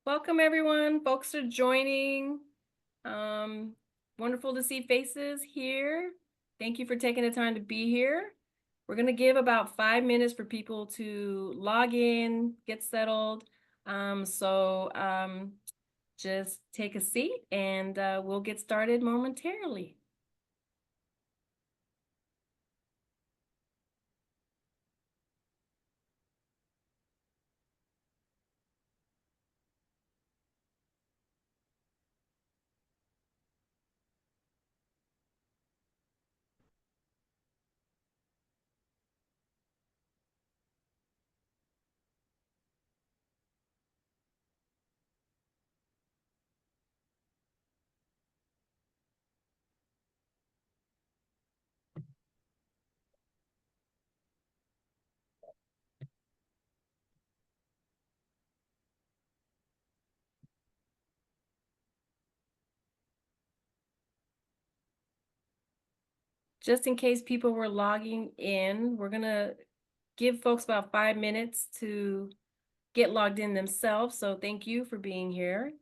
Welcome everyone. Folks are joining. Wonderful to see faces here. Thank you for taking the time to be here. We're going to give about 5 minutes for people to log in, get settled. Just take a seat and we'll get started momentarily. Just in case people were logging in, we're going to give folks about 5 minutes to get logged in themselves. So thank you for being here.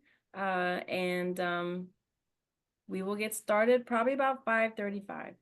We will get started probably about 5:35.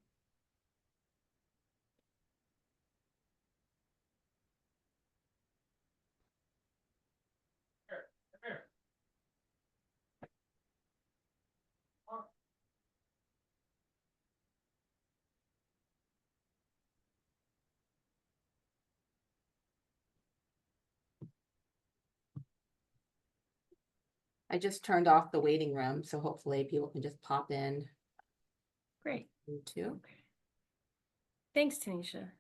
I just turned off the waiting room, so hopefully people can just pop in. Great. Me too. Okay. Thanks, Tanisha.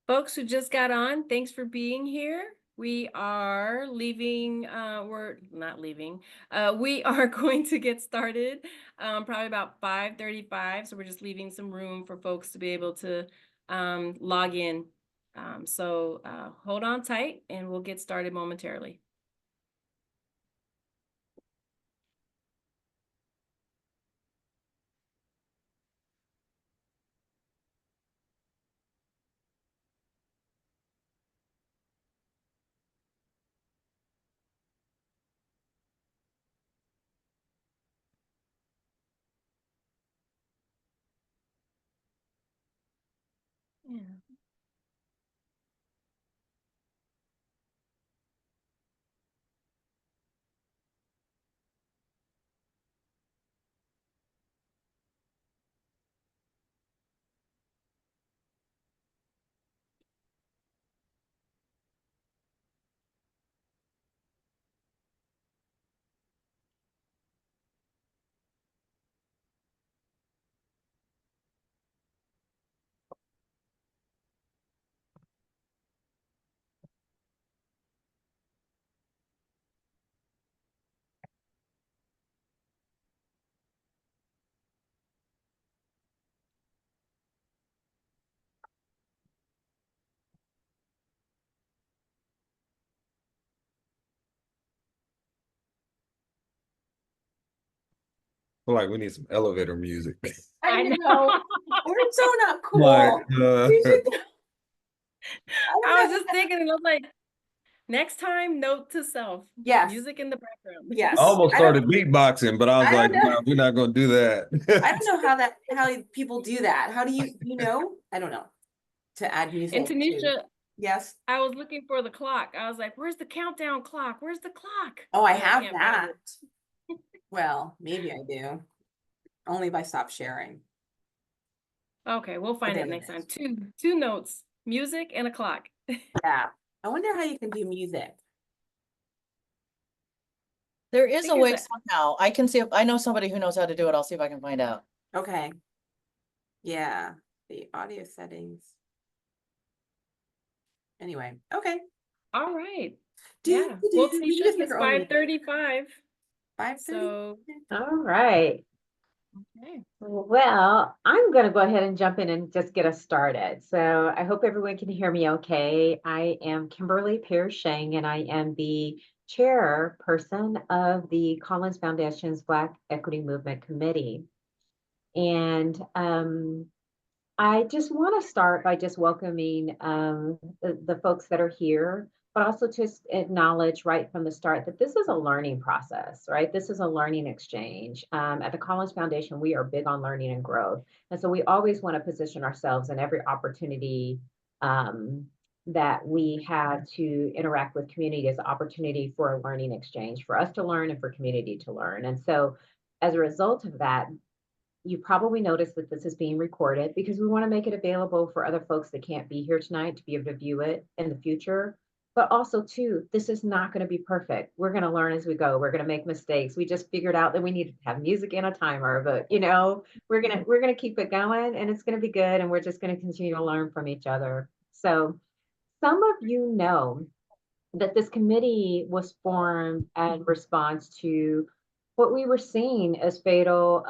Folks who just got on, thanks for being here. We are leaving, we're not leaving. We are going to get started probably about 5:35. So we're just leaving some room for folks to be able to log in. Hold on tight and we'll get started momentarily. Yeah. Feel like we need some elevator music. I know. We're so not cool. Like, I was just thinking, and I was like, next time, note to self. Yes. Music in the background. Yes. I almost started beatboxing, but I was like, no, we're not gonna do that. I don't know how people do that. How do you know? I don't know. To add music. And Tanisha, yes. I was looking for the clock. I was like, where's the countdown clock? Where's the clock? Oh, I have that. Well, maybe I do. Only if I stop sharing. Okay, we'll find it next time. Two notes, music and a clock. Yeah. I wonder how you can do music. There is think a it's way somehow. I can see if I know somebody who knows how to do it. I'll see if I can find out. Okay. Yeah, the audio settings. Anyway, okay. All right. Do, Yeah. do, Well, do. We teachers, live here it's all week. 5:35. 5:30. So, All right. okay. Well, I'm going to go ahead and jump in and just get us started. So I hope everyone can hear me okay. I am Kimberly Pierce Shang, and I am the chairperson of the Collins Foundation's Black Equity Movement Committee. And I just want to start by just welcoming the folks that are here, but also just acknowledge right from the start that this is a learning process, right? This is a learning exchange. At the Collins Foundation, we are big on learning and growth. And so we always want to position ourselves in every opportunity that we have to interact with community as an opportunity for a learning exchange, for us to learn and for community to learn. And so as a result of that, you probably noticed that this is being recorded because we want to make it available for other folks that can't be here tonight to be able to view it in the future. But also, too, this is not going to be perfect. We're going to learn as we go. We're going to make mistakes. We just figured out that we need to have music and a timer, but we're gonna keep it going, and it's going to be good. And we're just going to continue to learn from each other. So, some of you know that this committee was formed in response to what we were seeing as fatal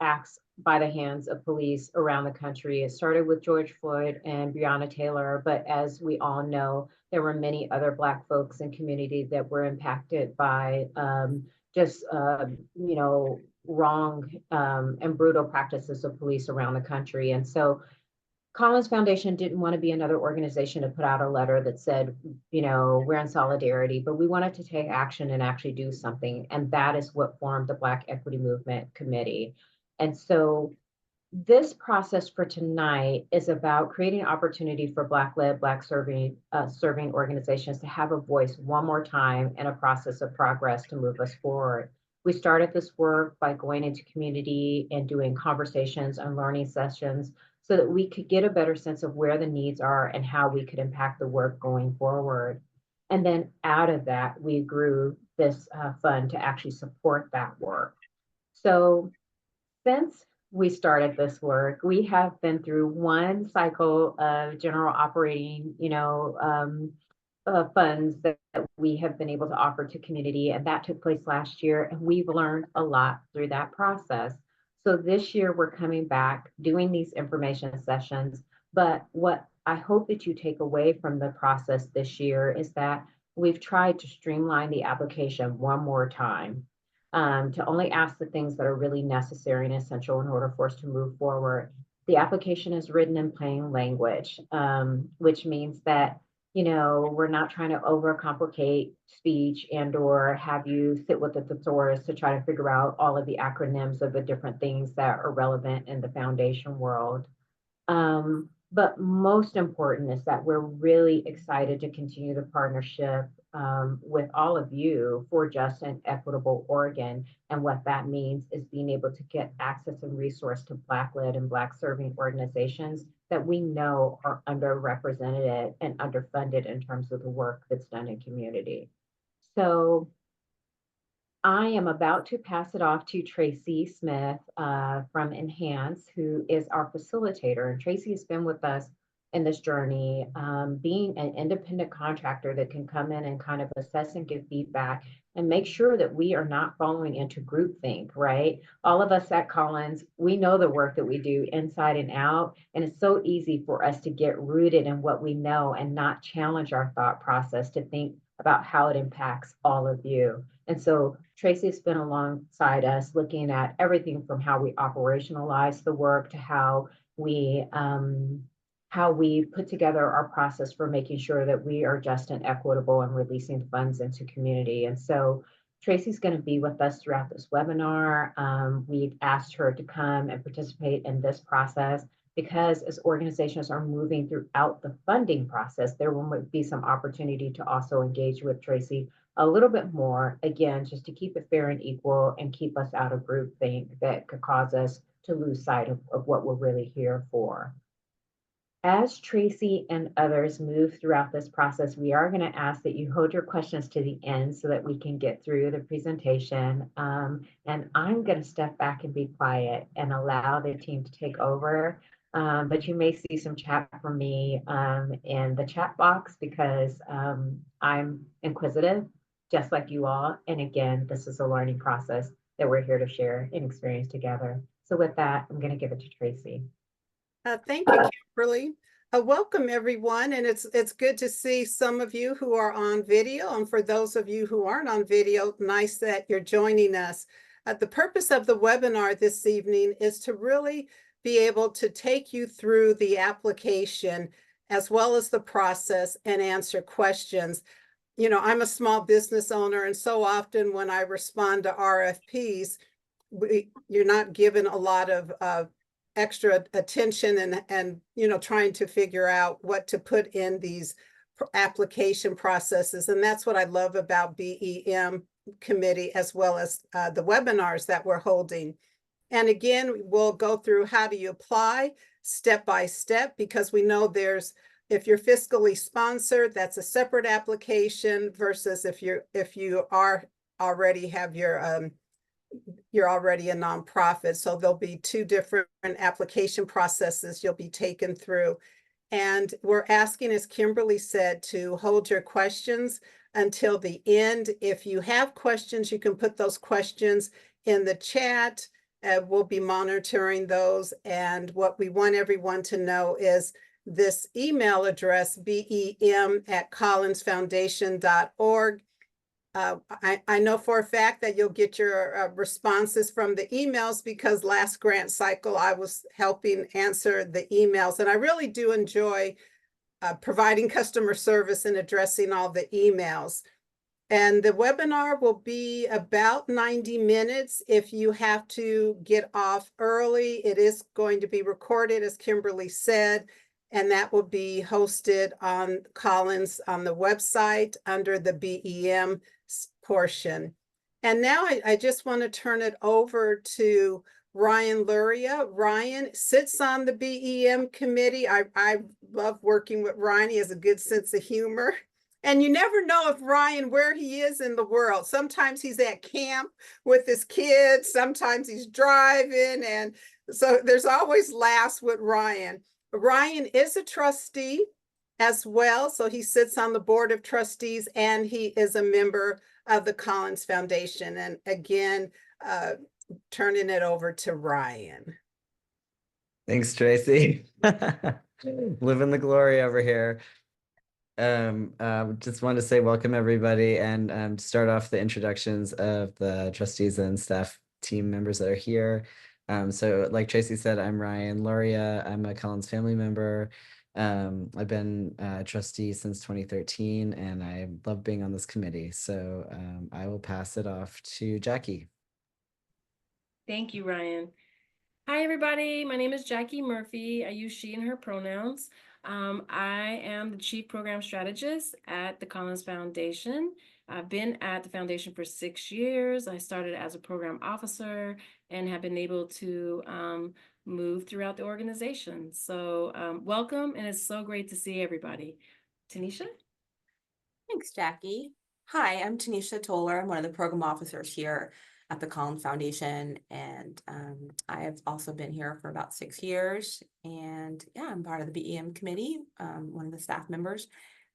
acts by the hands of police around the country. It started with George Floyd and Breonna Taylor, but as we all know, there were many other Black folks and community that were impacted by just, wrong and brutal practices of police around the country. And so Collins Foundation didn't want to be another organization to put out a letter that said, we're in solidarity, but we wanted to take action and actually do something. And that is what formed the Black Equity Movement Committee. And so this process for tonight is about creating opportunity for Black-led, Black-serving organizations to have a voice one more time in a process of progress to move us forward. We started this work by going into community and doing conversations and learning sessions so that we could get a better sense of where the needs are and how we could impact the work going forward. And then out of that, we grew this fund to actually support that work. So since we started this work, we have been through one cycle of general operating, funds that we have been able to offer to community, and that took place last year. And we've learned a lot through that process. So this year we're coming back doing these information sessions. But what I hope that you take away from the process this year is that we've tried to streamline the application one more time to only ask the things that are really necessary and essential in order for us to move forward. The application is written in plain language, which means that we're not trying to overcomplicate speech and or have you sit with a thesaurus to try to figure out all of the acronyms of the different things that are relevant in the foundation world. But most important is that we're really excited to continue the partnership with all of you for just an equitable Oregon. And what that means is being able to get access and resource to Black-led and Black-serving organizations that we know are underrepresented and underfunded in terms of the work that's done in community. So I am about to pass it off to Tracy Smith from Enhance, who is our facilitator. And Tracy has been with us in this journey, being an independent contractor that can come in and kind of assess and give feedback and make sure that we are not falling into groupthink, right? All of us at Collins, we know the work that we do inside and out, and it's so easy for us to get rooted in what we know and not challenge our thought process to think about how it impacts all of you. And so Tracy's been alongside us looking at everything from how we operationalize the work to how we put together our process for making sure that we are just and equitable and releasing funds into community. And so Tracy's going to be with us throughout this webinar. We've asked her to come and participate in this process because as organizations are moving throughout the funding process, there will be some opportunity to also engage with Tracy a little bit more, again, just to keep it fair and equal and keep us out of groupthink that could cause us to lose sight of what we're really here for. As Tracy and others move throughout this process, we are going to ask that you hold your questions to the end so that we can get through the presentation. And I'm going to step back and be quiet and allow the team to take over. But you may see some chat from me in the chat box because I'm inquisitive, just like you all. And again, this is a learning process that we're here to share and experience together. So with that, I'm going to give it to Tracy. Thank you, Kimberly. Welcome, everyone, and it's good to see some of you who are on video, and for those of you who aren't on video, nice that you're joining us. The purpose of the webinar this evening is to really be able to take you through the application as well as the process and answer questions. You know, I'm a small business owner, and so often when I respond to RFPs, you're not given a lot of extra attention and you know, trying to figure out what to put in these application processes. And that's what I love about BEM committee, as well as the webinars that we're holding. And again, we'll go through how do you apply step by step, because we know if you're fiscally sponsored, that's a separate application versus if you already have you're already a nonprofit. So there'll be two different application processes you'll be taken through. And we're asking, as Kimberly said, to hold your questions until the end. If you have questions, you can put those questions in the chat. We'll be monitoring those. And what we want everyone to know is this email address, bem@collinsfoundation.org. I know for a fact that you'll get your responses from the emails, because last grant cycle I was helping answer the emails, and I really do enjoy providing customer service and addressing all the emails. And the webinar will be about 90 minutes. If you have to get off early, it is going to be recorded, as Kimberly said, and that will be hosted on Collins on the website under the BEM portion. And now I just want to turn it over to Ryan Luria. Ryan sits on the BEM committee. I love working with Ryan. He has a good sense of humor. And you never know if where he is in the world. Sometimes he's at camp with his kids. Sometimes he's driving. And so there's always laughs with Ryan. Ryan is a trustee as well. So he sits on the board of trustees, and he is a member of the Collins Foundation. And again, turning it over to Ryan. Thanks, Tracy. Living the glory over here. Just wanted to say welcome everybody, and start off the introductions of the trustees and staff team members that are here. So like Tracy said, I'm Ryan Luria. I'm a Collins family member. I've been a trustee since 2013, and I love being on this committee. So I will pass it off to Jackie. Thank you, Ryan. Hi, everybody. My name is Jackie Murphy. I use she and her pronouns. I am the Chief Program Strategist at the Collins Foundation. I've been at the foundation for 6 years. I started as a program officer and have been able to move throughout the organization. So welcome, and it's so great to see everybody. Tanisha? Thanks, Jackie. Hi, I'm Tanisha Toller. I'm one of the program officers here at the Collins Foundation, and I have also been here for about 6 years. And yeah, I'm part of the BEM committee, one of the staff members.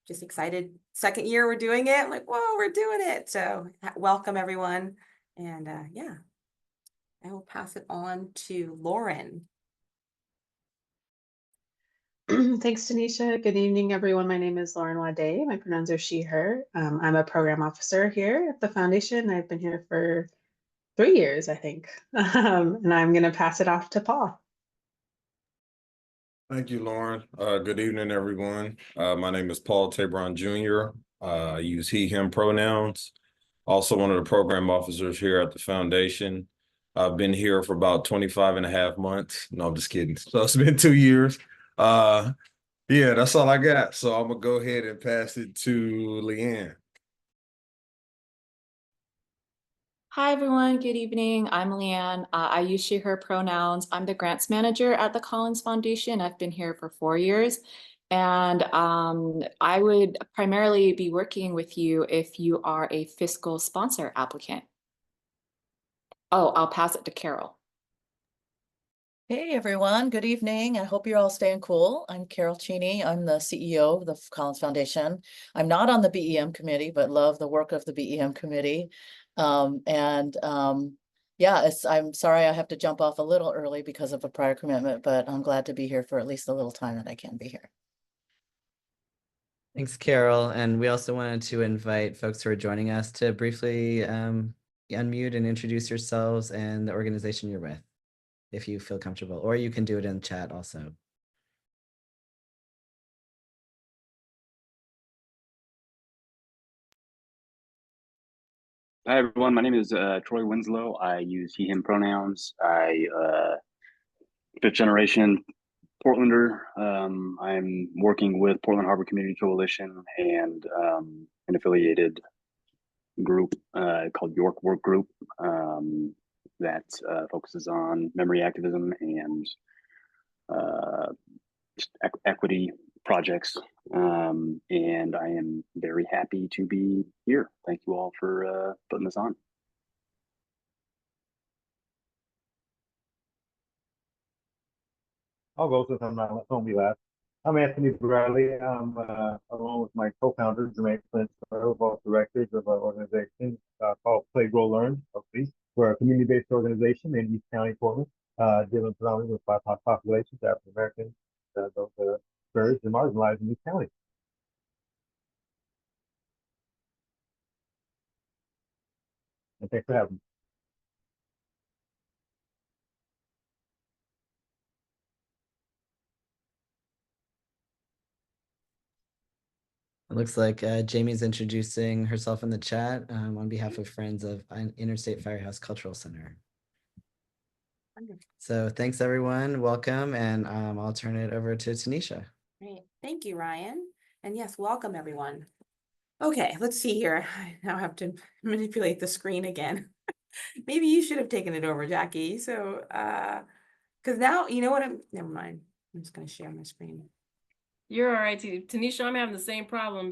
Just excited. Second year we're doing it. I'm like, whoa, we're doing it. So welcome everyone. And yeah, I will pass it on to Lauren. Thanks, Tanisha. Good evening, everyone. My name is Lauren Wade. My pronouns are she, her. I'm a program officer here at the foundation. I've been here for 3 years, I think. And I'm going to pass it off to Paul. Thank you, Lauren. Good evening, everyone. My name is Paul Tabron Jr. I use he, him pronouns. Also one of the program officers here at the foundation. I've been here for about 25 and a half months. No, I'm just kidding. So it's been 2 years. Yeah, that's all I got. So I'm gonna go ahead and pass it to Leanne. Hi, everyone. Good evening. I'm Leanne. I use she, her pronouns. I'm the grants manager at the Collins Foundation. I've been here for 4 years. And I would primarily be working with you if you are a fiscal sponsor applicant. Oh, I'll pass it to Carol. Hey, everyone. Good evening. I hope you're all staying cool. I'm Carol Cheney. I'm the CEO of the Collins Foundation. I'm not on the BEM committee, but love the work of the BEM committee. Yeah, I'm sorry I have to jump off a little early because of a prior commitment, but I'm glad to be here for at least a little time that I can be here. Thanks, Carol. And we also wanted to invite folks who are joining us to briefly unmute and introduce yourselves and the organization you're with, if you feel comfortable, or you can do it in chat also. Hi, everyone. My name is Troy Winslow. I use he, him pronouns. Fifth generation Portlander. I'm working with Portland Harbor Community Coalition and an affiliated group called York Work Group that focuses on memory activism and equity projects. And I am very happy to be here. Thank you all for putting this on. I'll go since I'm not home be last. I'm Anthony Bradley. I'm along with my co-founder, Jermaine Flint, both directors of our organization called Play, Grow, Learn. We're a community-based organization in East County, Portland, dealing predominantly with BIPOC populations, African Americans, those that are discouraged and marginalized in East County. And thanks for having me. It looks like Jamie's introducing herself in the chat on behalf of Friends of Interstate Firehouse Cultural Center. So thanks, everyone. Welcome. And I'll turn it over to Tanisha. Great. Thank you, Ryan. And yes, welcome, everyone. Okay, let's see here. I now have to manipulate the screen again. Maybe you should have taken it over, Jackie. So, because now, you know what, never mind. I'm just going to share my screen. You're all right, Tanisha. I'm having the same problem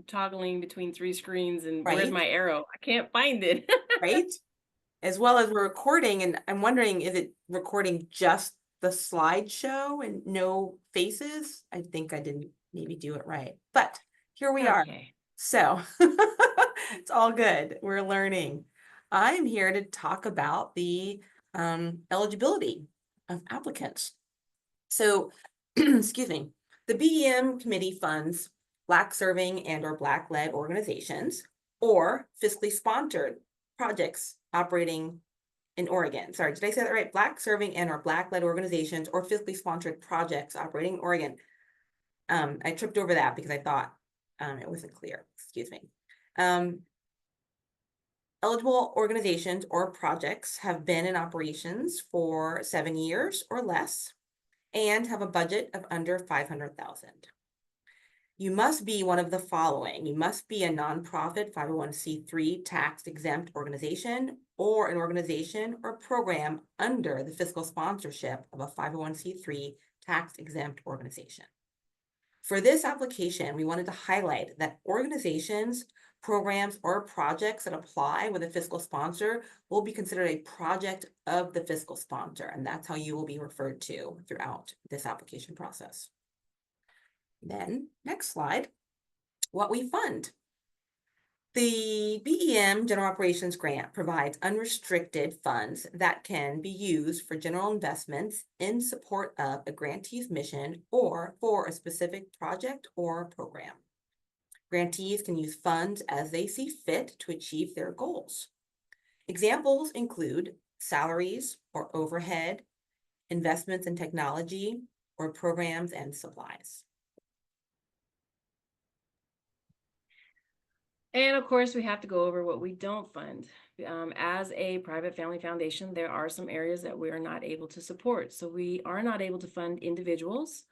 toggling between 3 screens, and where's my arrow? I can't find it. Right? As well as we're recording, and I'm wondering, is it recording just the slideshow and no faces? I think I didn't maybe do it right, but here we are. So it's all good. We're learning. I'm here to talk about the eligibility of applicants. So, excuse me, the BEM committee funds Black serving and or Black led organizations or fiscally sponsored projects operating in Oregon. Sorry, did I say that right? Black serving and or Black led organizations or fiscally sponsored projects operating in Oregon. I tripped over that because I thought it wasn't clear. Excuse me. Eligible organizations or projects have been in operations for 7 years or less and have a budget of under 500,000. You must be one of the following. You must be a nonprofit 501c3 tax exempt organization or an organization or program under the fiscal sponsorship of a 501c3 tax exempt organization. For this application, we wanted to highlight that organizations, programs, or projects that apply with a fiscal sponsor will be considered a project of the fiscal sponsor, and that's how you will be referred to throughout this application process. Then, next slide, what we fund. The BEM General Operations Grant provides unrestricted funds that can be used for general investments in support of a grantee's mission or for a specific project or program. Grantees can use funds as they see fit to achieve their goals. Examples include salaries or overhead, investments in technology, or programs and supplies. And of course, we have to go over what we don't fund. As a private family foundation, there are some areas that we are not able to support. So we are not able to fund individuals,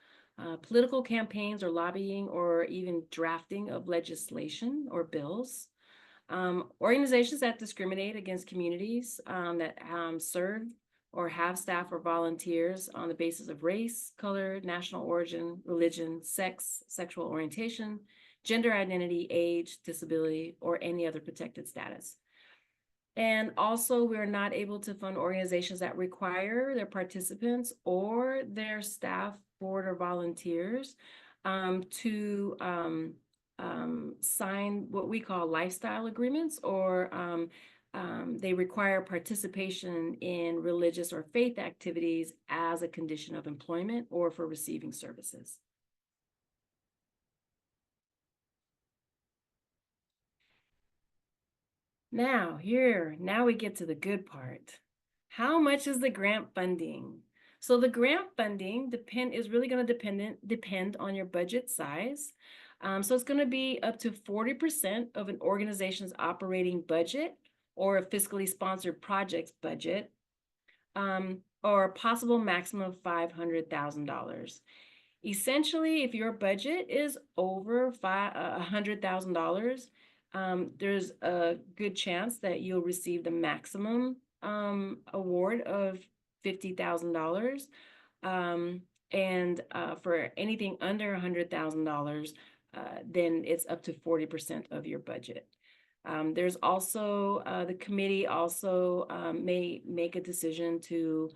political campaigns or lobbying, or even drafting of legislation or bills. Organizations that discriminate against communities that serve or have staff or volunteers on the basis of race, color, national origin, religion, sex, sexual orientation, gender identity, age, disability, or any other protected status. And also, we're not able to fund organizations that require their participants or their staff, board, or volunteers to sign what we call lifestyle agreements, or they require participation in religious or faith activities as a condition of employment or for receiving services. Now we get to the good part. How much is the grant funding? So the grant funding is really going to depend on your budget size. So it's going to be up to 40% of an organization's operating budget or a fiscally sponsored project's budget, or a possible maximum of $500,000. Essentially, if your budget is over $100,000, there's a good chance that you'll receive the maximum award of $50,000. And for anything under $100,000, then it's up to 40% of your budget. There's also, the committee also may make a decision to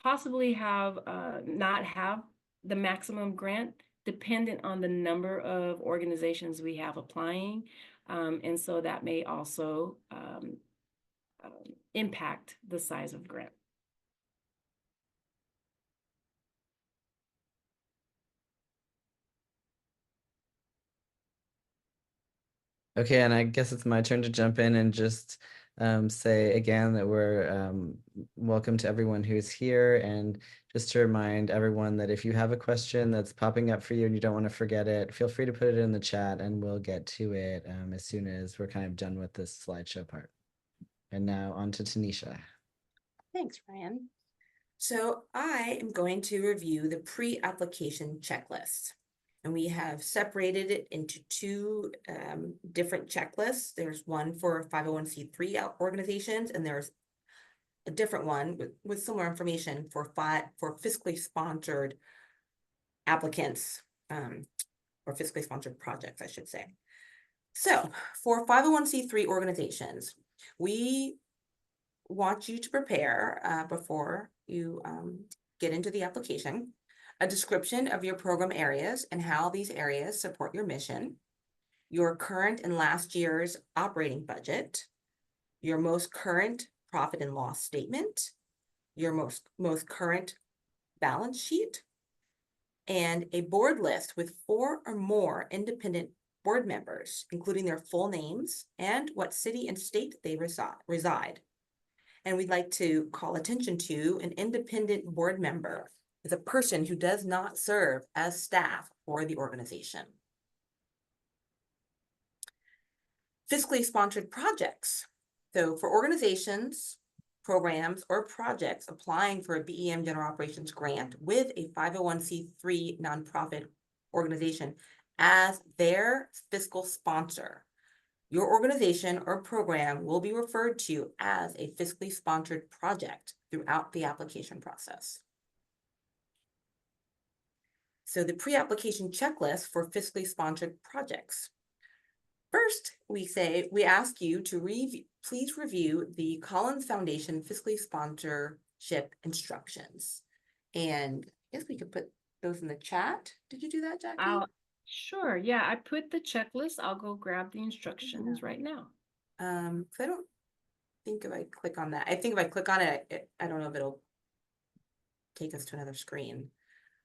possibly not have the maximum grant dependent on the number of organizations we have applying. And so that may also impact the size of the grant. Okay, and I guess it's my turn to jump in and just say again that we're welcome to everyone who's here, and just to remind everyone that if you have a question that's popping up for you and you don't want to forget it, feel free to put it in the chat and we'll get to it as soon as we're kind of done with this slideshow part. And now on to Tanisha. Thanks, Ryan. So I am going to review the pre-application checklist. And we have separated it into two different checklists. There's one for 501c3 organizations, and there's a different one with similar information for fiscally sponsored applicants, or fiscally sponsored projects, I should say. So for 501c3 organizations, we want you to prepare before you get into the application a description of your program areas and how these areas support your mission, your current and last year's operating budget, your most current profit and loss statement, your most current balance sheet, and a board list with 4 or more independent board members, including their full names and what city and state they reside. And we'd like to call attention to an independent board member is a person who does not serve as staff for the organization. Fiscally sponsored projects. So for organizations, programs, or projects applying for a BEM General Operations Grant with a 501c3 nonprofit organization as their fiscal sponsor, your organization or program will be referred to as a fiscally sponsored project throughout the application process. So the pre-application checklist for fiscally sponsored projects. First, we ask you to please review the Collins Foundation fiscally sponsorship instructions. And I guess we could put those in the chat. Did you do that, Jackie? Sure, yeah, I put the checklist. I'll go grab the instructions right now. I don't think if I click on that, I think if I click on it, I don't know if it'll take us to another screen.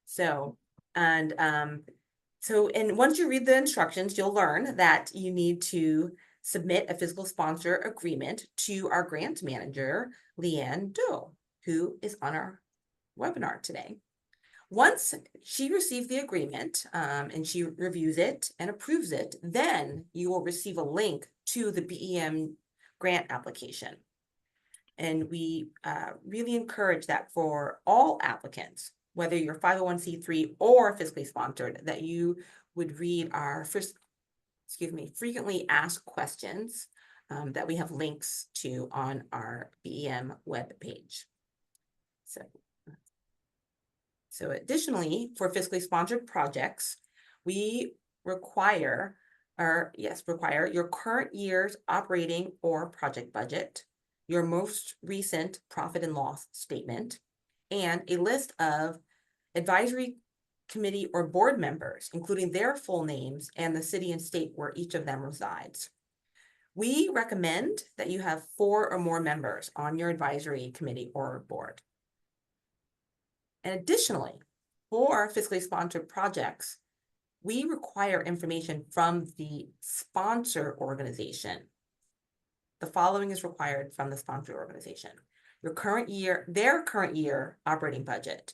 So, and once you read the instructions, you'll learn that you need to submit a fiscal sponsor agreement to our grant manager, Leanne Doe, who is on our webinar today. Once she receives the agreement and she reviews it and approves it, then you will receive a link to the BEM grant application. And we really encourage that for all applicants whether you're 501c3 or fiscally sponsored, that you would read our frequently asked questions that we have links to on our BEM web page. So additionally, for fiscally sponsored projects, we require your current year's operating or project budget, your most recent profit and loss statement, and a list of advisory committee or board members, including their full names and the city and state where each of them resides. We recommend that you have 4 or more members on your advisory committee or board. And additionally, for fiscally sponsored projects, we require information from the sponsor organization. The following is required from the sponsor organization: their current year operating budget,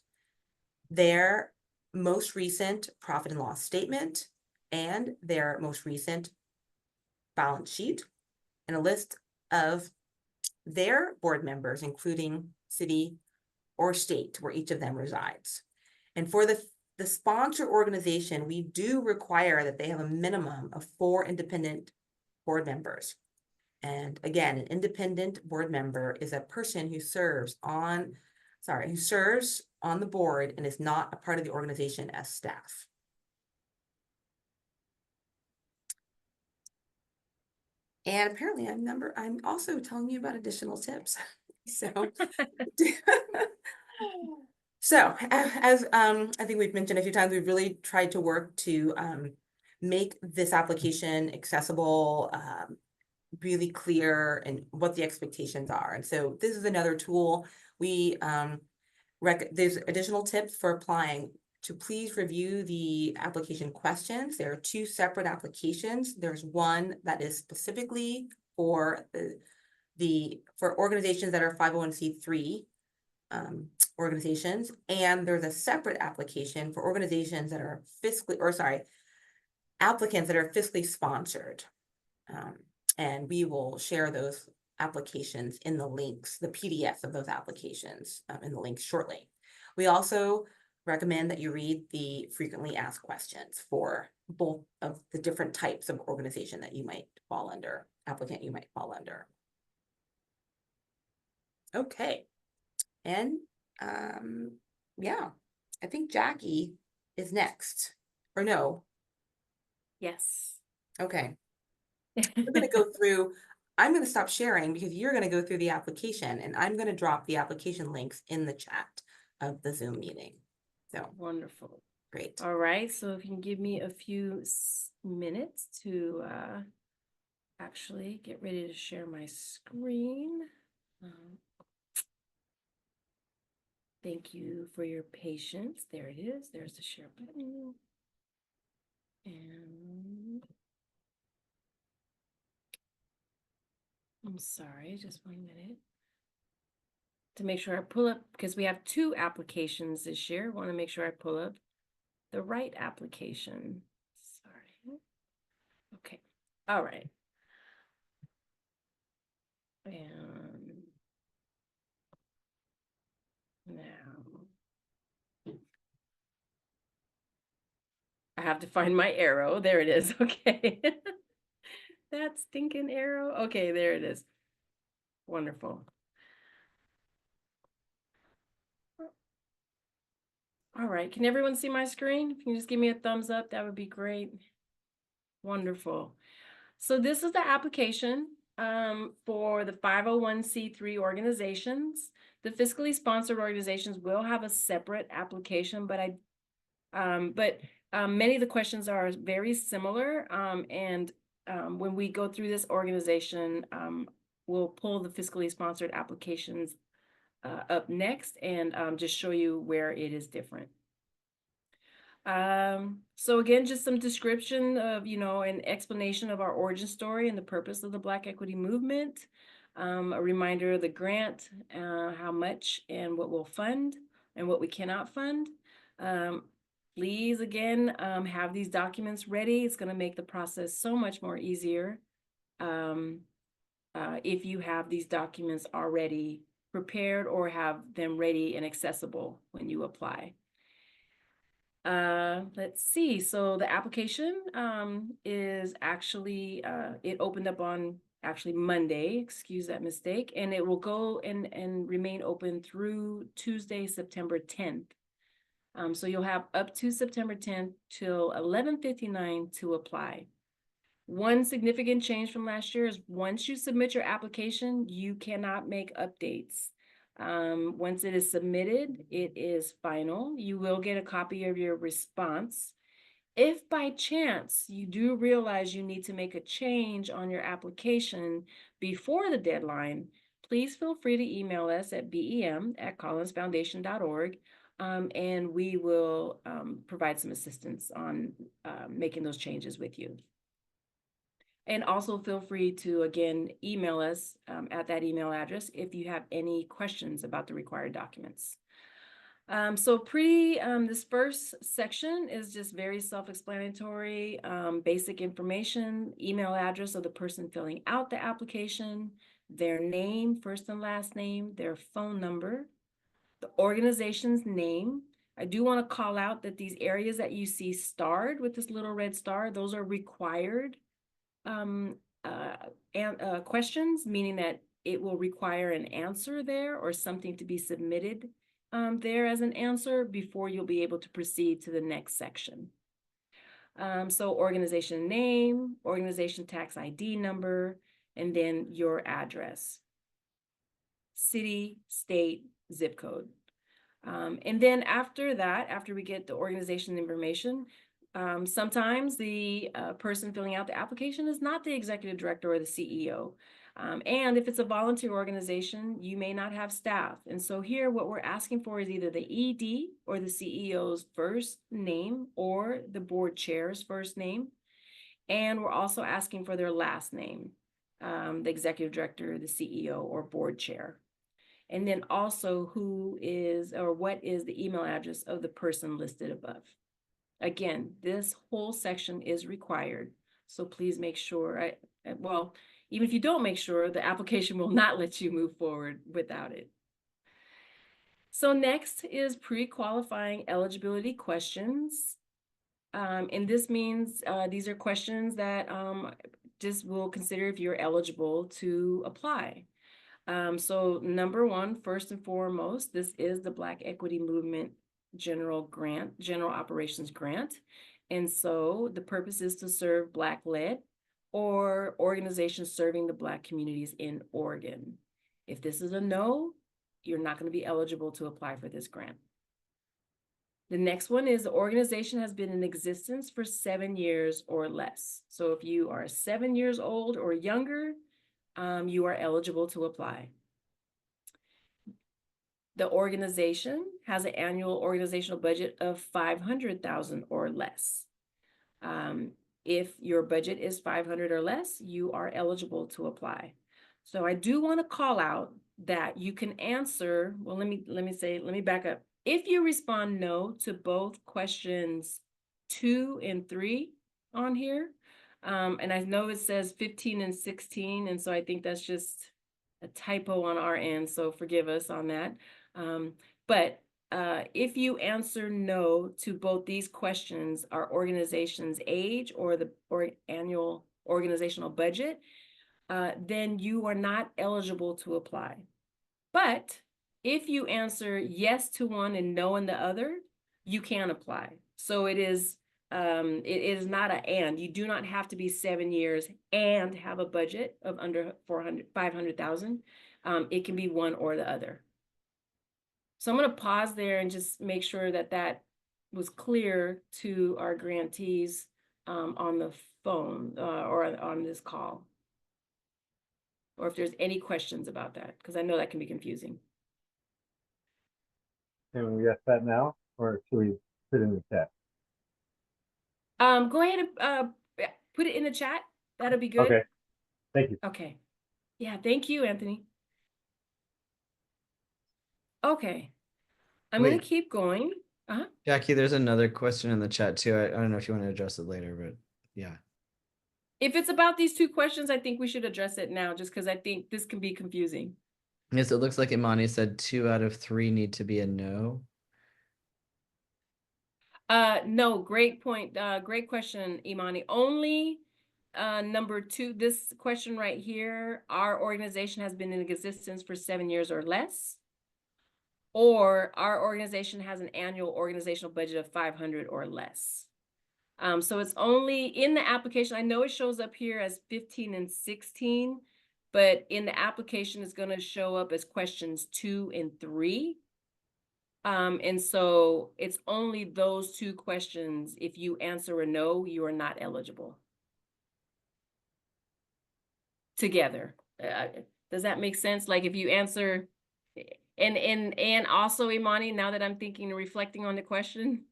their most recent profit and loss statement, and their most recent balance sheet, and a list of their board members, including city or state where each of them resides. And for the sponsor organization, we do require that they have a minimum of 4 independent board members. And again, an independent board member is a person who serves on the board and is not a part of the organization as staff. And apparently I'm also telling you about additional tips. So as I think we've mentioned a few times, we've really tried to work to make this application accessible, really clear, and what the expectations are. And so this is another tool. There's additional tips for applying. To please review the application questions. There are 2 separate applications. There's one that is specifically for for organizations that are 501c3 organizations, and there's a separate application for organizations that are applicants that are fiscally sponsored. And we will share those applications in the links, the PDFs of those applications in the links shortly. We also recommend that you read the frequently asked questions for both of the different types of organization that you might fall under, applicant you might fall under. Okay. And yeah, I think Jackie is next, or no? Yes. Okay. We're going to go through, I'm going to stop sharing because you're going to go through the application, and I'm going to drop the application links in the chat of the Zoom meeting. So Wonderful. great. All right. So if you can give me a few minutes to actually get ready to share my screen. Thank you for your patience. There it is. There's the share button. And I'm sorry, just 1 minute. To make sure I pull up, because we have 2 applications this year. I want to make sure I pull up the right application. Sorry. Okay. All right. And now I have to find my arrow. There it is. Okay. That stinking arrow. Okay, there it is. Wonderful. All right. Can everyone see my screen? If you can just give me a thumbs up, that would be great. Wonderful. So this is the application for the 501c3 organizations. The fiscally sponsored organizations will have a separate application, but many of the questions are very similar. When we go through this organization, we'll pull the fiscally sponsored applications up next and just show you where it is different. So again, just some description of, an explanation of our origin story and the purpose of the Black Equity Movement. A reminder of the grant, how much and what we'll fund and what we cannot fund. Please, again, have these documents ready. It's going to make the process so much more easier if you have these documents already prepared or have them ready and accessible when you apply. Let's see. So the application is actually it opened up on actually Monday, excuse that mistake, and it will go and remain open through Tuesday, September 10th. So you'll have up to September 10th till 11:59 to apply. One significant change from last year is once you submit your application, you cannot make updates. Once it is submitted, it is final. You will get a copy of your response. If by chance you do realize you need to make a change on your application before the deadline, please feel free to email us at bem@collinsfoundation.org, and we will provide some assistance on making those changes with you. And also feel free to, again, email us at that email address if you have any questions about the required documents. This first section is just very self-explanatory, basic information, email address of the person filling out the application, their name, first and last name, their phone number, the organization's name. I do want to call out that these areas that you see starred with this little red star, those are required questions, meaning that it will require an answer there or something to be submitted there as an answer before you'll be able to proceed to the next section. So organization name, organization tax ID number, and then your address, city, state, zip code. And then after that, after we get the organization information, sometimes the person filling out the application is not the executive director or the CEO. And if it's a volunteer organization, you may not have staff. And so here, what we're asking for is either the ED or the CEO's first name or the board chair's first name. And we're also asking for their last name, the executive director, the CEO, or board chair. And then also who is or what is the email address of the person listed above. Again, this whole section is required. So please make sure, well, even if you don't make sure, the application will not let you move forward without it. So next is pre-qualifying eligibility questions. And this means these are questions that just will consider if you're eligible to apply. So number one, first and foremost, this is the Black Equity Movement General Operations Grant. And so the purpose is to serve Black-led or organizations serving the Black communities in Oregon. If this is a no, you're not going to be eligible to apply for this grant. The next one is the organization has been in existence for 7 years or less. So if you are 7 years old or younger, you are eligible to apply. The organization has an annual organizational budget of $500,000 or less. If your budget is 500 or less, you are eligible to apply. So I do want to call out that you can answer, well, let me back up. If you respond no to both questions 2 and 3 on here, and I know it says 15 and 16, and so I think that's just a typo on our end, so forgive us on that. But if you answer no to both these questions, our organization's age or the annual organizational budget, then you are not eligible to apply. But if you answer yes to one and no in the other, you can apply. So it is not an and. You do not have to be 7 years and have a budget of under 500,000. It can be one or the other. So I'm going to pause there and just make sure that that was clear to our grantees on the phone or on this call. Or if there's any questions about that, because I know that can be confusing. Can we ask that now, or should we put it in the chat? Go ahead and put it in the chat. That'll be good. Okay, thank you. Okay. Yeah, thank you, Anthony. Okay. I'm going to keep going. Jackie, there's another question in the chat too. I don't know if you want to address it later, but yeah. If it's about these 2 questions, I think we should address it now just because I think this can be confusing. Yes, it looks like Imani said 2 out of 3 need to be a no. No, great point. Great question, Imani. Only number 2, this question right here, our organization has been in existence for 7 years or less, or our organization has an annual organizational budget of 500 or less. So it's only in the application. I know it shows up here as 15 and 16, but in the application it's going to show up as questions 2 and 3. And so it's only those 2 questions. If you answer a no, you are not eligible. Together. Does that make sense? Like if you answer, and also Imani, now that I'm thinking and reflecting on the question,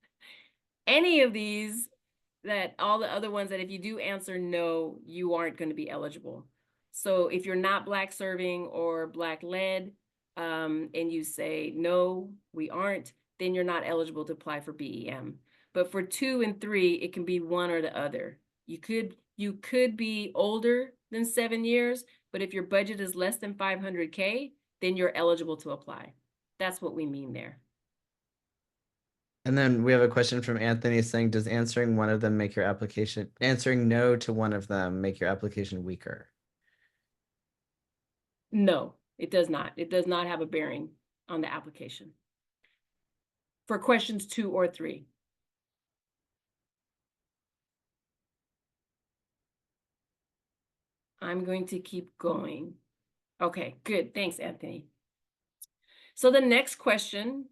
any of these, that all the other ones that if you do answer no, you aren't going to be eligible. So if you're not Black serving or Black led, and you say no, we aren't, then you're not eligible to apply for BEM. But for 2 and 3, it can be one or the other. You could be older than 7 years, but if your budget is less than 500K, then you're eligible to apply. That's what we mean there. And then we have a question from Anthony saying, does answering no to one of them make your application weaker? No, it does not. It does not have a bearing on the application. For questions 2 or 3. I'm going to keep going. Okay, good. Thanks, Anthony. So the next question,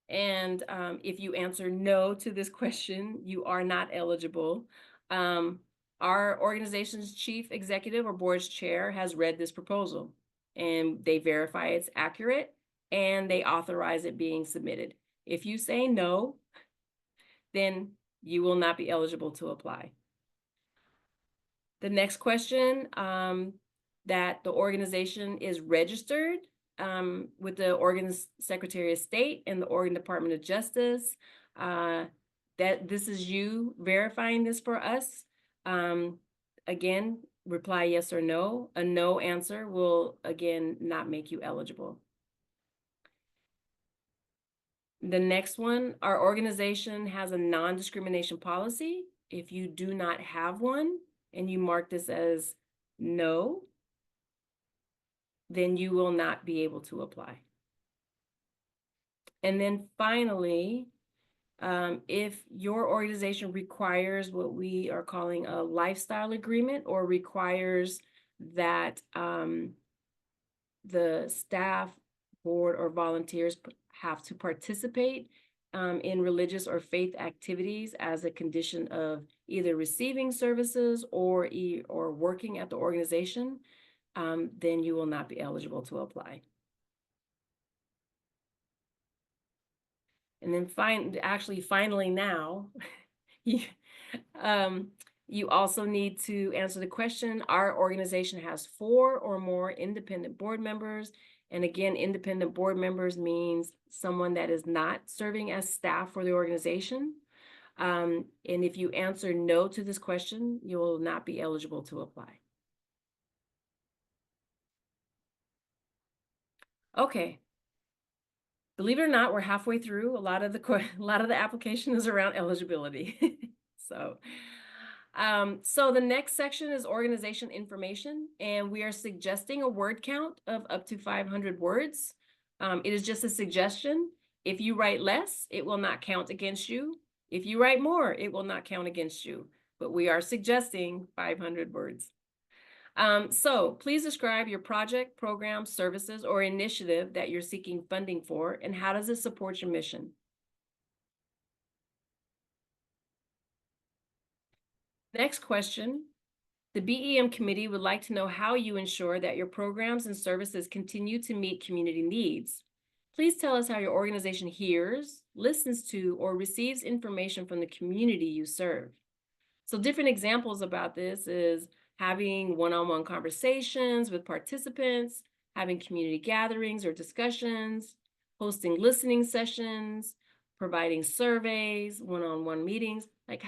and if you answer no to this question, you are not eligible. Our organization's chief executive or board's chair has read this proposal, and they verify it's accurate, and they authorize it being submitted. If you say no, then you will not be eligible to apply. The next question, that the organization is registered with the Oregon Secretary of State and the Oregon Department of Justice. That this is you verifying this for us. Again, reply yes or no. A no answer will, again, not make you eligible. The next one, our organization has a non-discrimination policy. If you do not have one and you mark this as no, then you will not be able to apply. And then finally, if your organization requires what we are calling a lifestyle agreement, or requires that the staff, board, or volunteers have to participate in religious or faith activities as a condition of either receiving services or working at the organization, then you will not be eligible to apply. And then finally now, you also need to answer the question. Our organization has 4 or more independent board members. And again, independent board members means someone that is not serving as staff for the organization. And if you answer no to this question, you will not be eligible to apply. Okay. Believe it or not, we're halfway through. A lot of the application is around eligibility. So the next section is organization information, and we are suggesting a word count of up to 500 words. It is just a suggestion. If you write less, it will not count against you. If you write more, it will not count against you. But we are suggesting 500 words. So please describe your project, program, services, or initiative that you're seeking funding for, and how does it support your mission? Next question. The BEM committee would like to know how you ensure that your programs and services continue to meet community needs. Please tell us how your organization hears, listens to, or receives information from the community you serve. So different examples about this is having one-on-one conversations with participants, having community gatherings or discussions, hosting listening sessions, providing surveys, one-on-one meetings. Like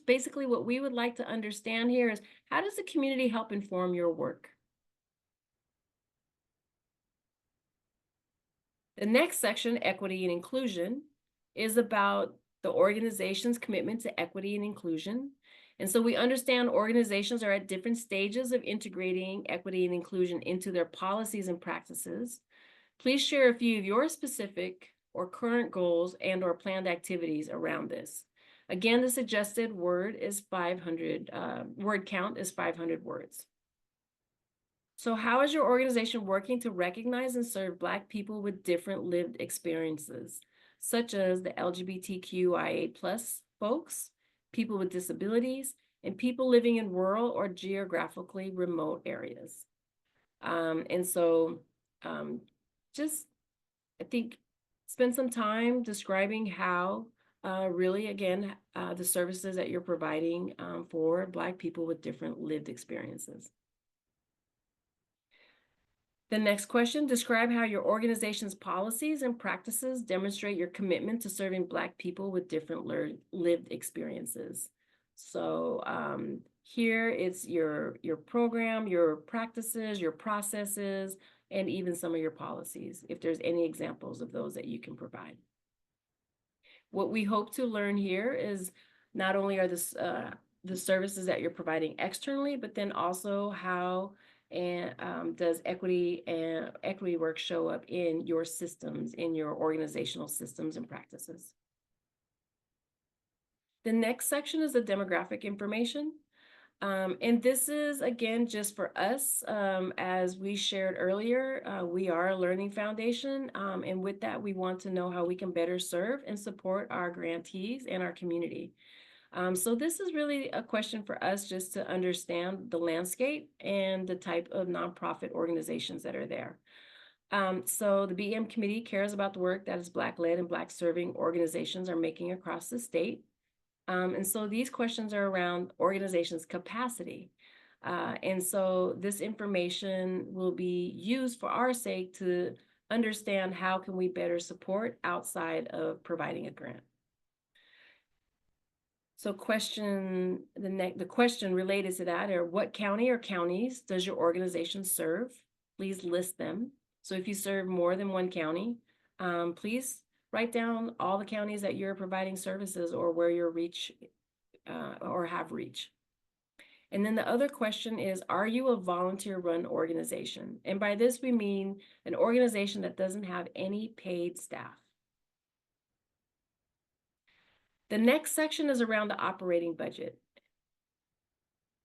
basically what we would like to understand here is, how does the community help inform your work? The next section, equity and inclusion, is about the organization's commitment to equity and inclusion. And so we understand organizations are at different stages of integrating equity and inclusion into their policies and practices. Please share a few of your specific or current goals and or planned activities around this. Again, the suggested word count is 500 words. So how is your organization working to recognize and serve Black people with different lived experiences, such as the LGBTQIA+ folks, people with disabilities, and people living in rural or geographically remote areas? Just, I think, spend some time describing how really, again, the services that you're providing for Black people with different lived experiences. The next question, describe how your organization's policies and practices demonstrate your commitment to serving Black people with different lived experiences. So here it's your program, your practices, your processes, and even some of your policies, if there's any examples of those that you can provide. What we hope to learn here is not only are the services that you're providing externally, but then also how does equity work show up in your systems, in your organizational systems and practices. The next section is the demographic information. And this is, again, just for us. As we shared earlier, we are a learning foundation. And with that, we want to know how we can better serve and support our grantees and our community. So this is really a question for us just to understand the landscape and the type of nonprofit organizations that are there. So the BEM committee cares about the work that is Black-led and Black-serving organizations are making across the state. And so these questions are around organizations' capacity. And so this information will be used for our sake to understand how can we better support outside of providing a grant. So the question related to that are, what county or counties does your organization serve? Please list them. So if you serve more than one county, please write down all the counties that you're providing services or where your reach or have reach. And then the other question is, are you a volunteer-run organization? And by this, we mean an organization that doesn't have any paid staff. The next section is around the operating budget.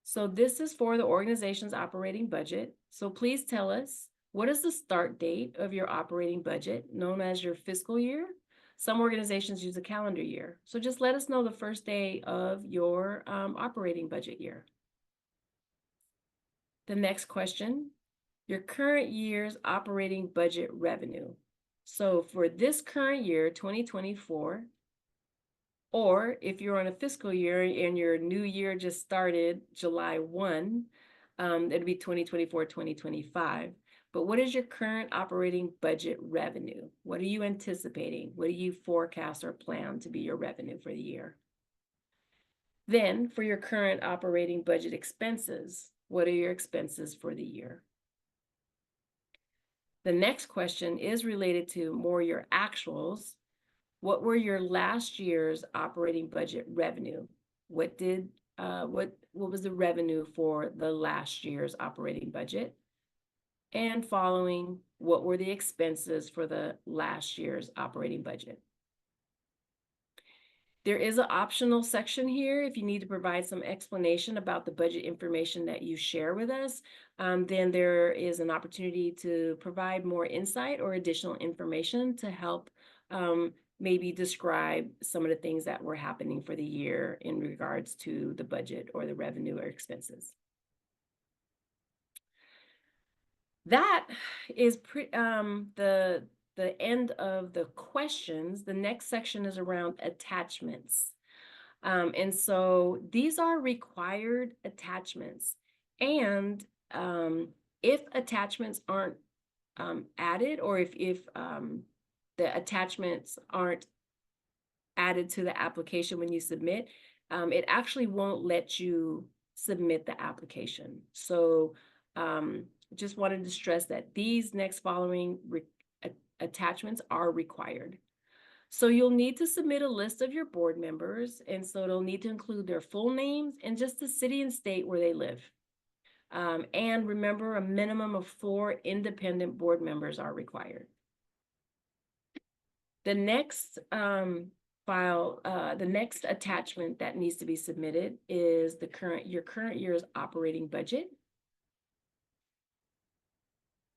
So this is for the organization's operating budget. So please tell us, what is the start date of your operating budget, known as your fiscal year? Some organizations use a calendar year. So just let us know the first day of your operating budget year. The next question, your current year's operating budget revenue. So for this current year, 2024, or if you're on a fiscal year and your new year just started July 1, it'd be 2024, 2025. But what is your current operating budget revenue? What are you anticipating? What do you forecast or plan to be your revenue for the year? Then for your current operating budget expenses, what are your expenses for the year? The next question is related to more your actuals. What were your last year's operating budget revenue? What was the revenue for the last year's operating budget? And following, what were the expenses for the last year's operating budget? There is an optional section here if you need to provide some explanation about the budget information that you share with us. Then there is an opportunity to provide more insight or additional information to help maybe describe some of the things that were happening for the year in regards to the budget or the revenue or expenses. That is the end of the questions. The next section is around attachments. And so these are required attachments. And if attachments aren't added, or if the attachments aren't added to the application when you submit, it actually won't let you submit the application. So just wanted to stress that these next following attachments are required. So you'll need to submit a list of your board members, and so it'll need to include their full names and just the city and state where they live. And remember, a minimum of 4 independent board members are required. The next the next attachment that needs to be submitted is your current year's operating budget.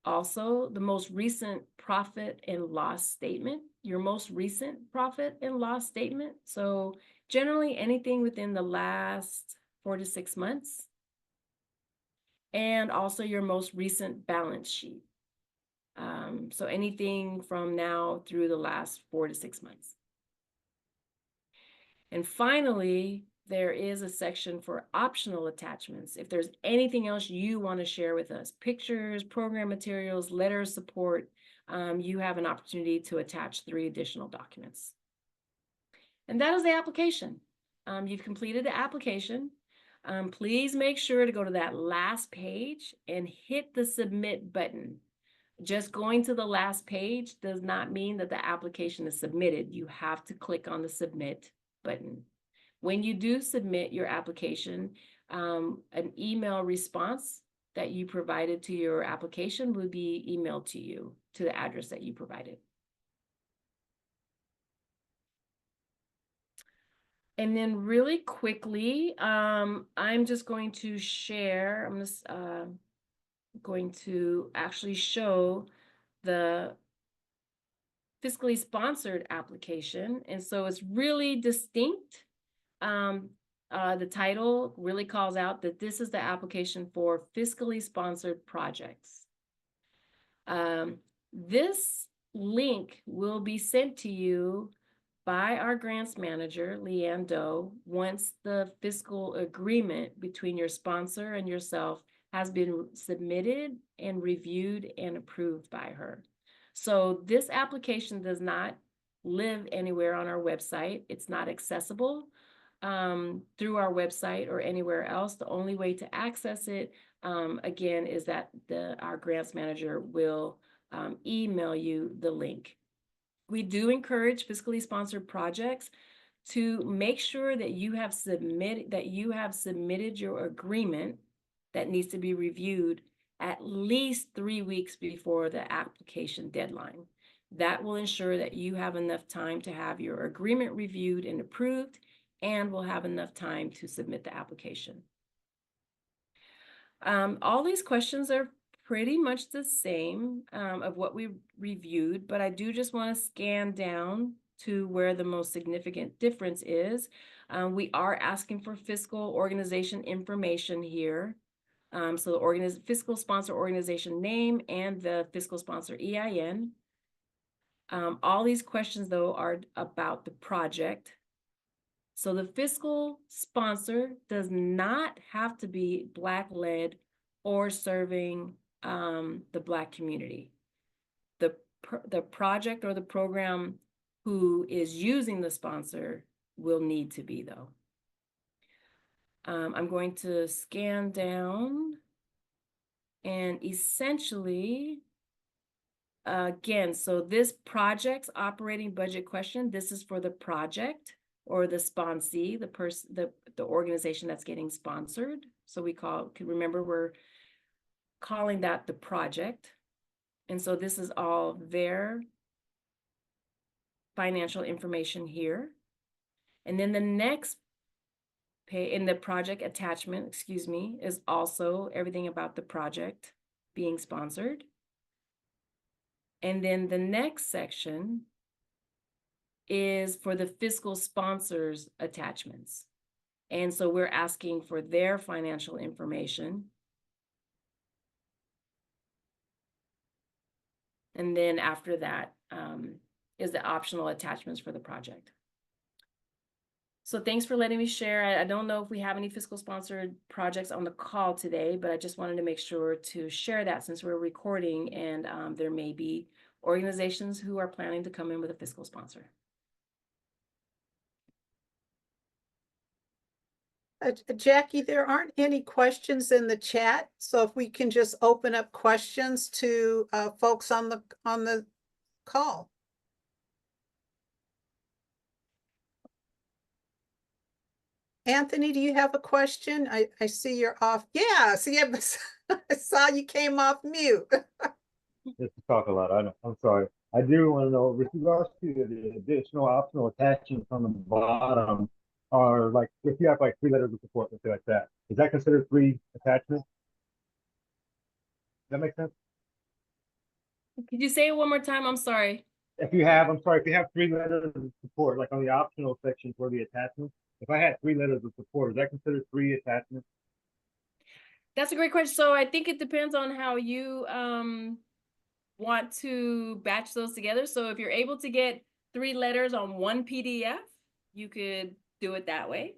Also, the most recent profit and loss statement, your most recent profit and loss statement. So generally anything within the last 4 to 6 months. And also your most recent balance sheet. So anything from now through the last 4 to 6 months. And finally, there is a section for optional attachments. If there's anything else you want to share with us, pictures, program materials, letters of support, you have an opportunity to attach 3 additional documents. And that is the application. You've completed the application. Please make sure to go to that last page and hit the submit button. Just going to the last page does not mean that the application is submitted. You have to click on the submit button. When you do submit your application, an email response that you provided to your application will be emailed to you to the address that you provided. And then really quickly, I'm just going to share, I'm just going to actually show the fiscally sponsored application. And so it's really distinct. The title really calls out that this is the application for fiscally sponsored projects. This link will be sent to you by our grants manager, Leanne Doe, once the fiscal agreement between your sponsor and yourself has been submitted and reviewed and approved by her. So this application does not live anywhere on our website. It's not accessible through our website or anywhere else. The only way to access it, again, is that our grants manager will email you the link. We do encourage fiscally sponsored projects to make sure that you have submitted your agreement that needs to be reviewed at least 3 weeks before the application deadline. That will ensure that you have enough time to have your agreement reviewed and approved, and will have enough time to submit the application. All these questions are pretty much the same of what we reviewed, but I do just want to scan down to where the most significant difference is. We are asking for fiscal organization information here. So the fiscal sponsor organization name and the fiscal sponsor EIN. All these questions, though, are about the project. So the fiscal sponsor does not have to be Black-led or serving the Black community. The project or the program who is using the sponsor will need to be, though. I'm going to scan down and essentially, again, so this project's operating budget question, this is for the project or the sponsee, the organization that's getting sponsored. So remember, we're calling that the project. And so this is all their financial information here. And then the next page in the project attachment, excuse me, is also everything about the project being sponsored. And then the next section is for the fiscal sponsors attachments. And so we're asking for their financial information. And then after that is the optional attachments for the project. So thanks for letting me share. I don't know if we have any fiscal sponsored projects on the call today, but I just wanted to make sure to share that since we're recording, and there may be organizations who are planning to come in with a fiscal sponsor. Jackie, there aren't any questions in the chat, so if we can just open up questions to folks on the call. Anthony, do you have a question? I see you're off. Yeah, see, I saw you came off mute. Just to talk a lot. I'm sorry. I do want to know with regards to the additional optional attachments on the bottom are like if you have like 3 letters of support, something like that. Is that considered 3 attachments? Does that make sense? Could you say it one more time? I'm sorry. If you have, I'm sorry, if you have 3 letters of support, like on the optional section for the attachments, if I had 3 letters of support, is that considered 3 attachments? That's a great question. So I think it depends on how you want to batch those together. So if you're able to get 3 letters on one PDF, you could do it that way.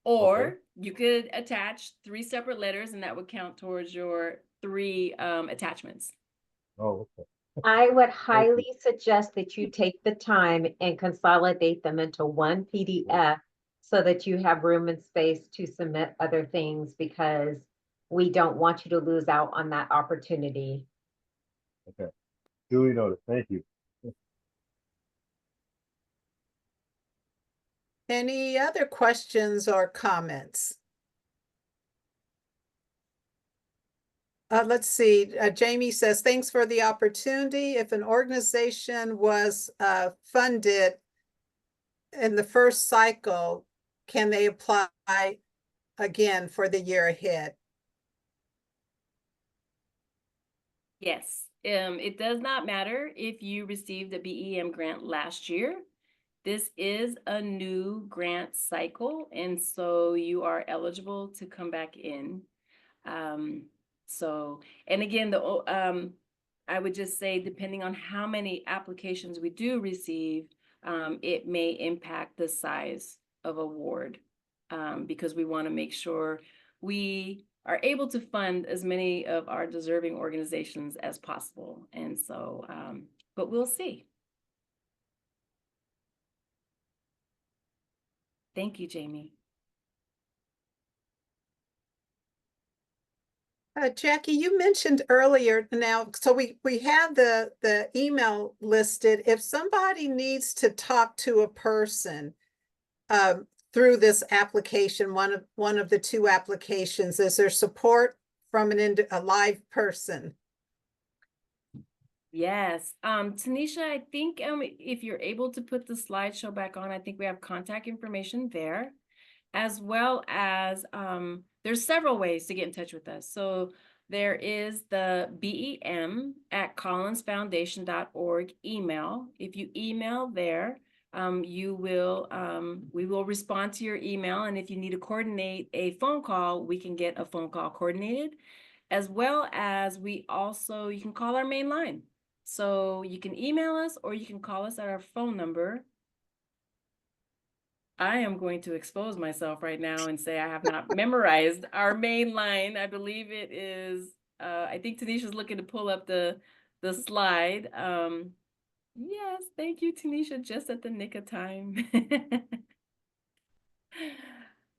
Or Okay. you could attach 3 separate letters and that would count towards your 3 attachments. Oh, okay. I would highly suggest that you take the time and consolidate them into one PDF so that you have room and space to submit other things, because we don't want you to lose out on that opportunity. Okay. Duly noted. Thank you. Any other questions or comments? Let's see. Jamie says, thanks for the opportunity. If an organization was funded in the first cycle, can they apply again for the year ahead? Yes, it does not matter if you received a BEM grant last year. This is a new grant cycle, and so you are eligible to come back in. And again, I would just say, depending on how many applications we do receive, it may impact the size of award, because we want to make sure we are able to fund as many of our deserving organizations as possible. And so, but we'll see. Thank you, Jamie. Jackie, you mentioned earlier now, so we have the email listed. If somebody needs to talk to a person through this application, one of the 2 applications, is there support from a live person? Yes. Tanisha, I think if you're able to put the slideshow back on, I think we have contact information there, as well as there's several ways to get in touch with us. So there is the BEM@collinsfoundation.org email. If you email there, we will respond to your email. And if you need to coordinate a phone call, we can get a phone call coordinated, as well as you can call our main line. So you can email us or you can call us at our phone number. I am going to expose myself right now and say I have not memorized our main line. I believe it is, I think Tanisha's looking to pull up the slide. Yes, thank you, Tanisha, just at the nick of time.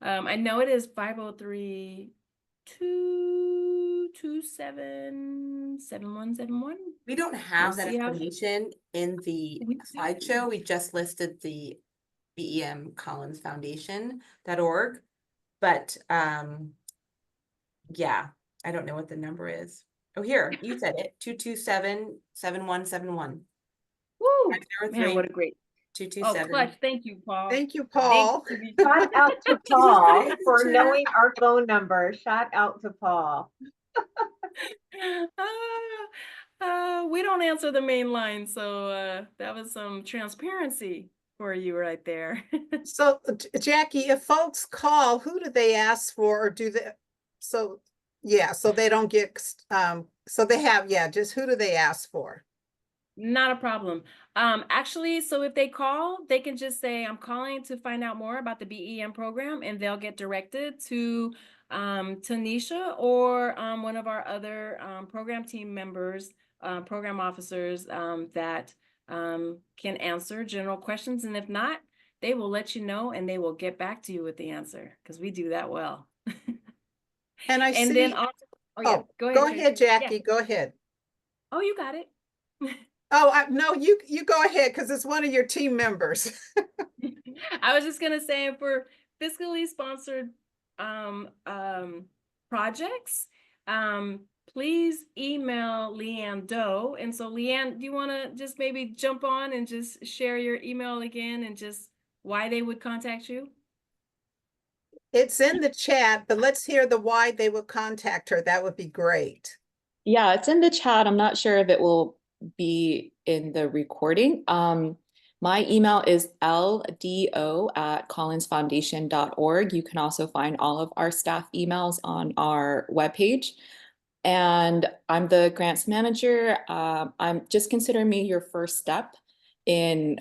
I know it is 503-227-7171. We don't have that see how- information in the We do. slideshow. We just listed the BEM Collins Foundation.org. But yeah, I don't know what the number is. Oh, here, you said it, 227-7171. Woo, 503 man, what a great. Oh, 227. clutch. Thank you, Paul. Thank you, Paul. Thank you, Shout out to Paul for Chat. knowing our phone number. Shout out to Paul. We don't answer the main line, so that was some transparency for you right there. So Jackie, if folks call, who do they ask for, or do they? So yeah, so they don't get so they have, yeah, just who do they ask for? Not a problem. Actually, so if they call, they can just say, I'm calling to find out more about the BEM program, and they'll get directed to Tanisha or one of our other program team members, program officers that can answer general questions. And if not, they will let you know and they will get back to you with the answer, because we do that well. And I And see. then also, Oh, go go ahead, ahead, Tracy. Jackie. Yeah. Go ahead. Oh, you got it. Oh, no, you go ahead, because it's one of your team members. I was just gonna say, for fiscally sponsored projects, please email Leanne Doe. And so Leanne, do you want to just maybe jump on and just share your email again and just why they would contact you? It's in the chat, but let's hear the why they would contact her. That would be great. Yeah, it's in the chat. I'm not sure if it will be in the recording. My email is ldo@collinsfoundation.org. You can also find all of our staff emails on our webpage. And I'm the grants manager. I'm just consider me your first step in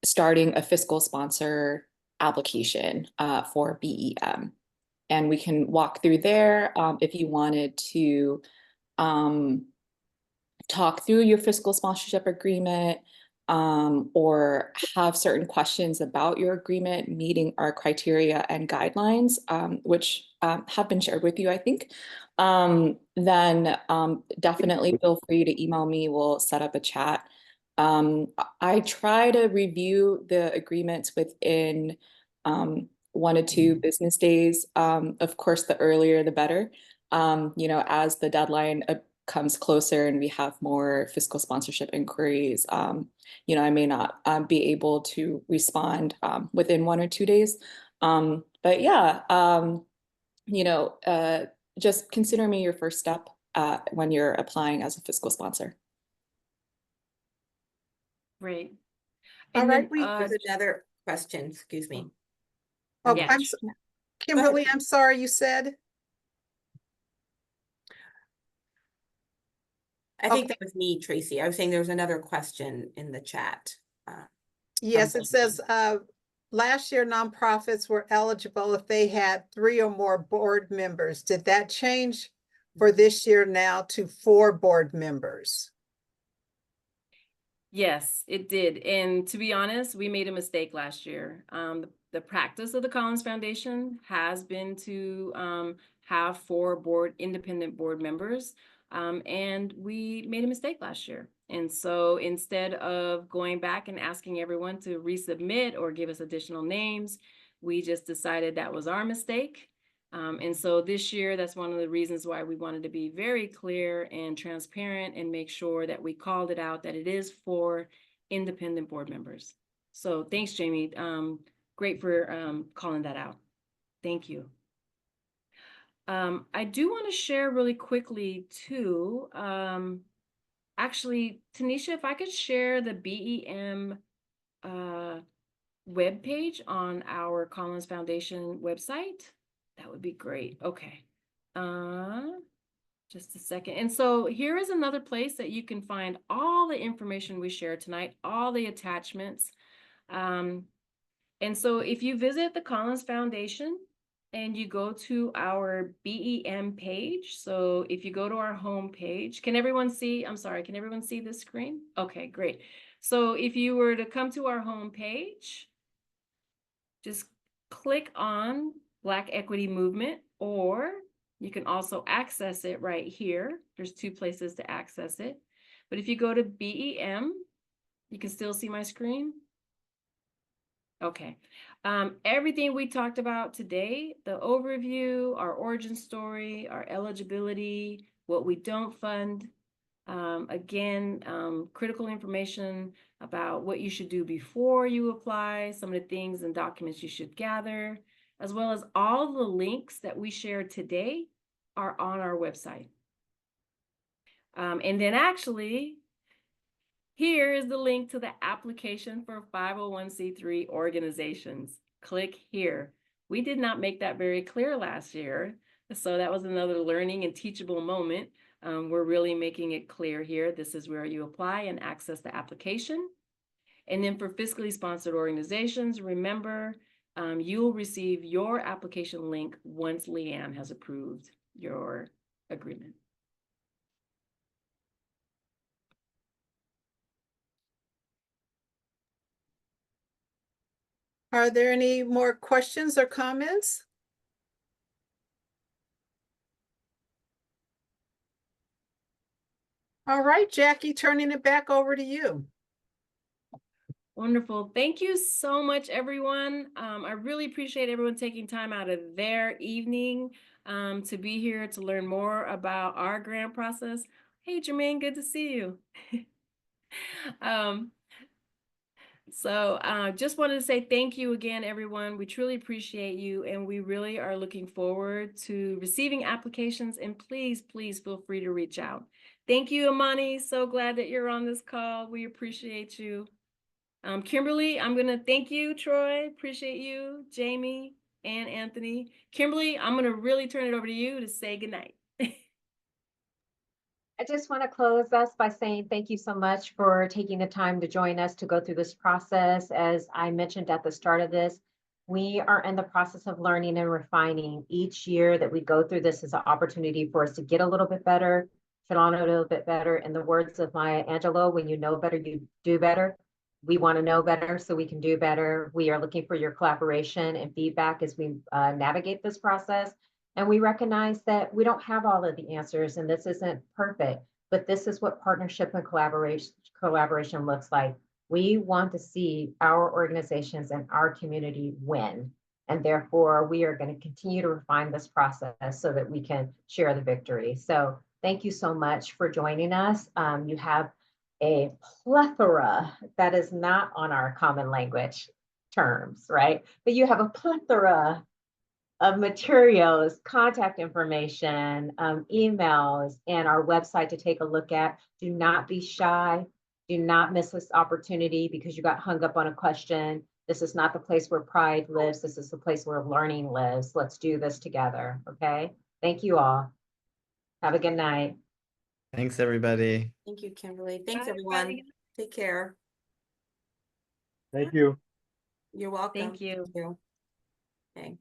starting a fiscal sponsor application for BEM. And we can walk through there if you wanted to talk through your fiscal sponsorship agreement or have certain questions about your agreement meeting our criteria and guidelines, which have been shared with you, I think, then definitely feel free to email me. We'll set up a chat. I try to review the agreements within 1 to 2 business days. Of course, the earlier, the better. As the deadline comes closer and we have more fiscal sponsorship inquiries, I may not be able to respond within 1 or 2 days. But yeah, just consider me your first step when you're applying as a fiscal sponsor. Great. All And right, then, There's another question, excuse me. Oh, yeah, Kimberly, I'm sorry, you said? I think that was me, Tracy. I was saying there was another question in the chat. Yes, it says, last year nonprofits were eligible if they had 3 or more board members. Did that change for this year now to 4 board members? yes, it did. And to be honest, we made a mistake last year. The practice of the Collins Foundation has been to have 4 independent board members. And we made a mistake last year. And so instead of going back and asking everyone to resubmit or give us additional names, we just decided that was our mistake. And so this year, that's one of the reasons why we wanted to be very clear and transparent and make sure that we called it out that it is for independent board members. So thanks, Jamie. Great for calling that out. Thank you. I do want to share really quickly too. Actually, Tanisha, if I could share the BEM webpage on our Collins Foundation website, that would be great. Okay. Just a second. And so here is another place that you can find all the information we shared tonight, all the attachments. And so if you visit the Collins Foundation and you go to our BEM page, so if you go to our home page, can everyone see? I'm sorry, can everyone see this screen? Okay, great. So if you were to come to our home page, just click on Black Equity Movement, or you can also access it right here. There's 2 places to access it. But if you go to BEM, you can still see my screen. Okay. Everything we talked about today, the overview, our origin story, our eligibility, what we don't fund, critical information about what you should do before you apply, some of the things and documents you should gather, as well as all the links that we shared today are on our website. And then actually, here is the link to the application for 501c3 organizations. Click here. We did not make that very clear last year, so that was another learning and teachable moment. We're really making it clear here. This is where you apply and access the application. And then for fiscally sponsored organizations, remember, you'll receive your application link once Leanne has approved your agreement. Are there any more questions or comments? All right, Jackie, turning it back over to you. Wonderful. Thank you so much, everyone. I really appreciate everyone taking time out of their evening to be here to learn more about our grant process. Hey, Jermaine, good to see you. Just wanted to say thank you again, everyone. We truly appreciate you, and we really are looking forward to receiving applications, and please, please feel free to reach out. Thank you, Amani. So glad that you're on this call. We appreciate you. Kimberly, I'm going to thank you, Troy. Appreciate you, Jamie and Anthony. Kimberly, I'm going to really turn it over to you to say goodnight. I just want to close us by saying thank you so much for taking the time to join us to go through this process. As I mentioned at the start of this, we are in the process of learning and refining. Each year that we go through this is an opportunity for us to get a little bit better, get on a little bit better. In the words of Maya Angelou, when you know better, you do better. We want to know better so we can do better. We are looking for your collaboration and feedback as we navigate this process. And we recognize that we don't have all of the answers and this isn't perfect, but this is what partnership and collaboration looks like. We want to see our organizations and our community win. And therefore, we are going to continue to refine this process so that we can share the victory. So thank you so much for joining us. You have a plethora that is not on our common language terms, right? But you have a plethora of materials, contact information, emails, and our website to take a look at. Do not be shy. Do not miss this opportunity because you got hung up on a question. This is not the place where pride lives. This is the place where learning lives. Let's do this together, okay? Thank you all. Have a good night. Thanks, everybody. Thank you, Kimberly. Thanks, Bye, everyone. everybody. Take care. Thank you. You're welcome. Thank you. Okay.